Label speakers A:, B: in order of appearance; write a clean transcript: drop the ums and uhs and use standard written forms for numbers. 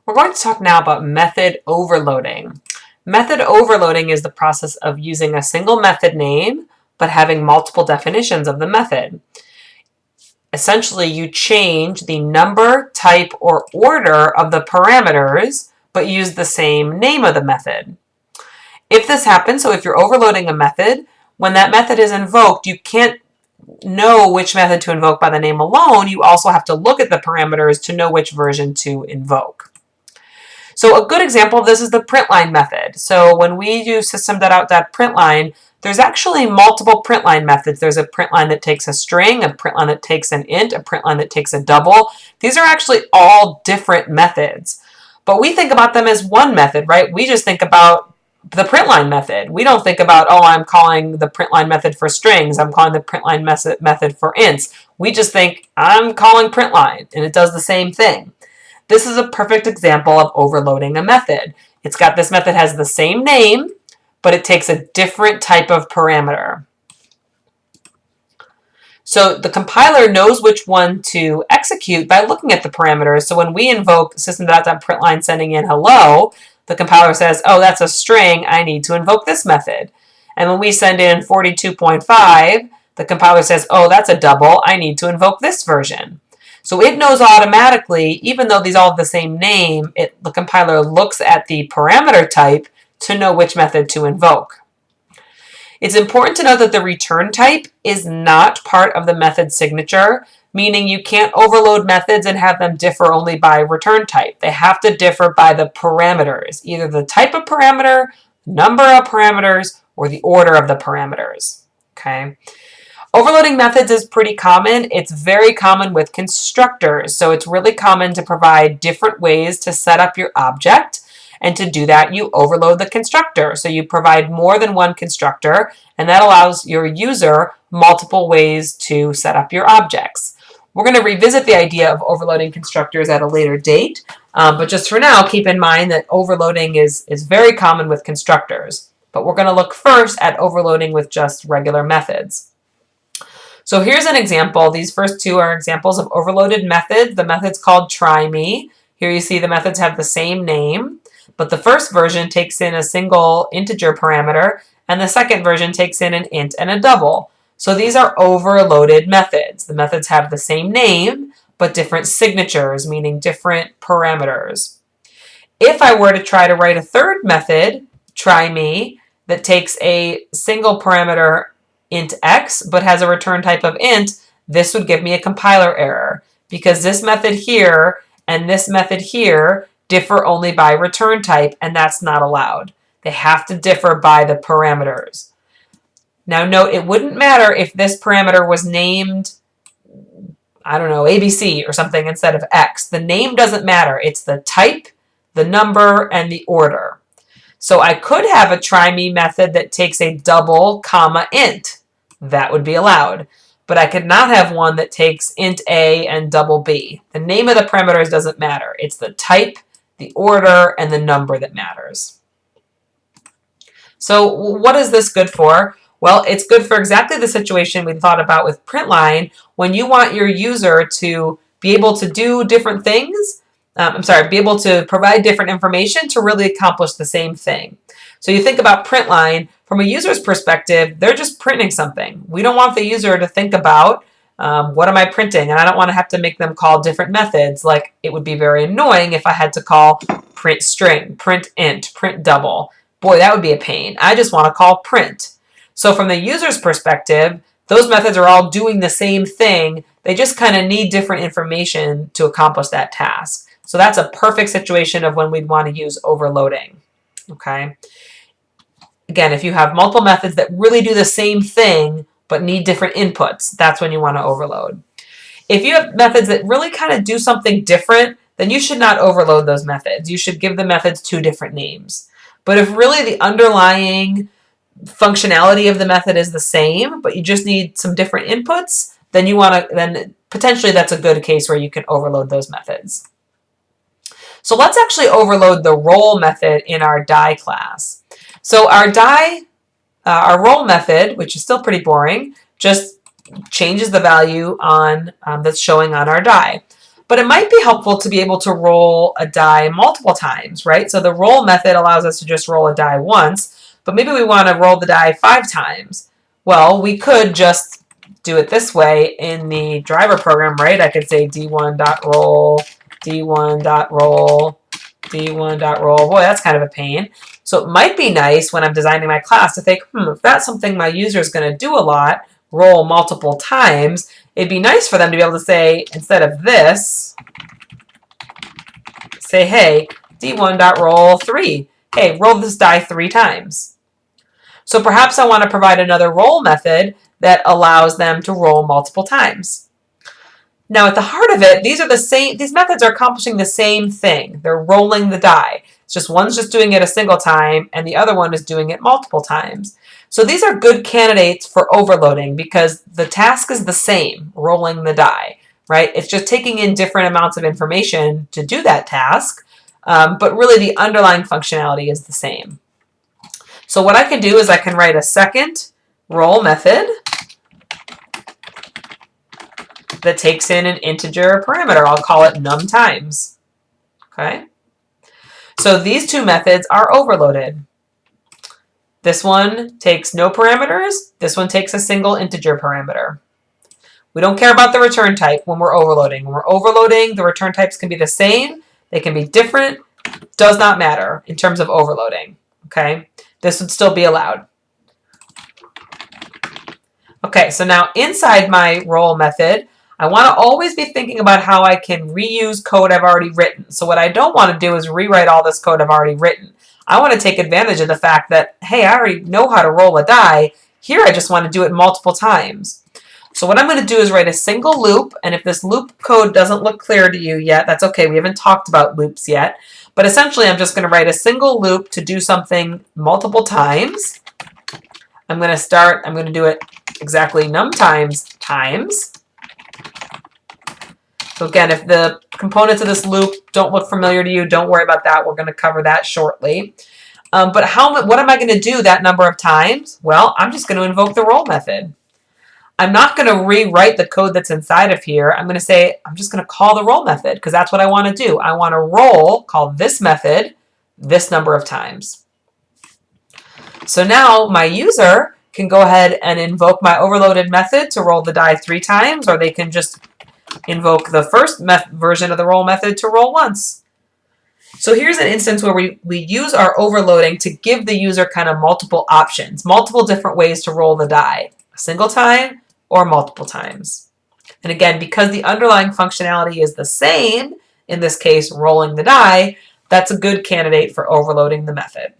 A: We're going to talk now about method overloading. Method overloading is the process of using a single method name but having multiple definitions of the method. Essentially, you change the number, type, or order of the parameters but use the same name of the method. If this happens, so if you're overloading a method, when that method is invoked, you can't know which method to invoke by the name alone. You also have to look at the parameters to know which version to invoke. So a good example of this is the printline method. So when we use system.out.println, there's actually multiple printline methods. There's a printline that takes a string, a printline that takes an int, a printline that takes a double. These are actually all different methods. But we think about them as one method, right? We just think about the printline method. We don't think about, oh, I'm calling the printline method for strings. I'm calling the printline method for ints. We just think, I'm calling printline, and it does the same thing. This is a perfect example of overloading a method. This method has the same name, but it takes a different type of parameter. So the compiler knows which one to execute by looking at the parameters. So when we invoke system.out.println sending in hello, the compiler says, oh, that's a string, I need to invoke this method. And when we send in 42.5, the compiler says, oh, that's a double, I need to invoke this version. So it knows automatically, even though these all have the same name, the compiler looks at the parameter type to know which method to invoke. It's important to note that the return type is not part of the method signature, meaning you can't overload methods and have them differ only by return type. They have to differ by the parameters, either the type of parameter, number of parameters, or the order of the parameters. Okay. Overloading methods is pretty common. It's very common with constructors. So it's really common to provide different ways to set up your object. And to do that, you overload the constructor. So you provide more than one constructor, and that allows your user multiple ways to set up your objects. We're going to revisit the idea of overloading constructors at a later date. But just for now, keep in mind that overloading is very common with constructors. But we're going to look first at overloading with just regular methods. So here's an example. These first two are examples of overloaded methods. The method's called try_me. Here you see the methods have the same name, but the first version takes in a single integer parameter, and the second version takes in an int and a double. So these are overloaded methods. The methods have the same name, but different signatures, meaning different parameters. If I were to try to write a third method, try_me, that takes a single parameter int x, but has a return type of int, this would give me a compiler error because this method here and this method here differ only by return type, and that's not allowed. They have to differ by the parameters. Now note, it wouldn't matter if this parameter was named, I don't know, ABC or something instead of x. The name doesn't matter. It's the type, the number, and the order. So I could have a try_me method that takes a double comma int. That would be allowed. But I could not have one that takes int a and double b. The name of the parameters doesn't matter. It's the type, the order, and the number that matters. So what is this good for? Well, it's good for exactly the situation we thought about with println. When you want your user to be able to do different things, be able to provide different information to really accomplish the same thing. So you think about println, from a user's perspective, they're just printing something. We don't want the user to think about, what am I printing? And I don't want to have to make them call different methods. Like, it would be very annoying if I had to call print string, print int, print double. Boy, that would be a pain. I just want to call print. So from the user's perspective, those methods are all doing the same thing. They just kind of need different information to accomplish that task. So that's a perfect situation of when we'd want to use overloading. Okay. Again, if you have multiple methods that really do the same thing but need different inputs, that's when you want to overload. If you have methods that really kind of do something different, then you should not overload those methods. You should give the methods two different names. But if really the underlying functionality of the method is the same, but you just need some different inputs, then potentially that's a good case where you can overload those methods. So let's actually overload the roll method in our die class. So our roll method, which is still pretty boring, just changes the value on that's showing on our die. But it might be helpful to be able to roll a die multiple times, right? So the roll method allows us to just roll a die once, but maybe we want to roll the die 5 times. Well, we could just do it this way in the driver program, right? I could say d1.roll, d1.roll, d1.roll. Boy, that's kind of a pain. So it might be nice when I'm designing my class to think, if that's something my user is going to do a lot, roll multiple times, it'd be nice for them to be able to say, instead of this, say, hey, d1.roll 3. Hey, roll this die 3 times. So perhaps I want to provide another roll method that allows them to roll multiple times. Now at the heart of it, these methods are accomplishing the same thing. They're rolling the die. It's just one's just doing it a single time and the other one is doing it multiple times. So these are good candidates for overloading because the task is the same, rolling the die, right? It's just taking in different amounts of information to do that task, but really the underlying functionality is the same. So what I can do is I can write a second roll method that takes in an integer parameter. I'll call it num times. Okay? So these two methods are overloaded. This one takes no parameters. This one takes a single integer parameter. We don't care about the return type when we're overloading. When we're overloading, the return types can be the same. They can be different. Does not matter in terms of overloading. Okay? This would still be allowed. Okay, so now inside my roll method, I want to always be thinking about how I can reuse code I've already written. So what I don't want to do is rewrite all this code I've already written. I want to take advantage of the fact that, hey, I already know how to roll a die. Here I just want to do it multiple times. So what I'm going to do is write a single loop, and if this loop code doesn't look clear to you yet, that's okay. We haven't talked about loops yet. But essentially, I'm just going to write a single loop to do something multiple times. I'm going to do it exactly num times times. So again, if the components of this loop don't look familiar to you, don't worry about that. We're going to cover that shortly. But what am I going to do that number of times? Well, I'm just going to invoke the roll method. I'm not going to rewrite the code that's inside of here. I'm going to say, I'm just going to call the roll method because that's what I want to do. I want to call this method this number of times. So now my user can go ahead and invoke my overloaded method to roll the die 3 times, or they can just invoke the first version of the roll method to roll once. So here's an instance where we use our overloading to give the user kind of multiple options, multiple different ways to roll the die, a single time or multiple times. And again, because the underlying functionality is the same, in this case, rolling the die, that's a good candidate for overloading the method.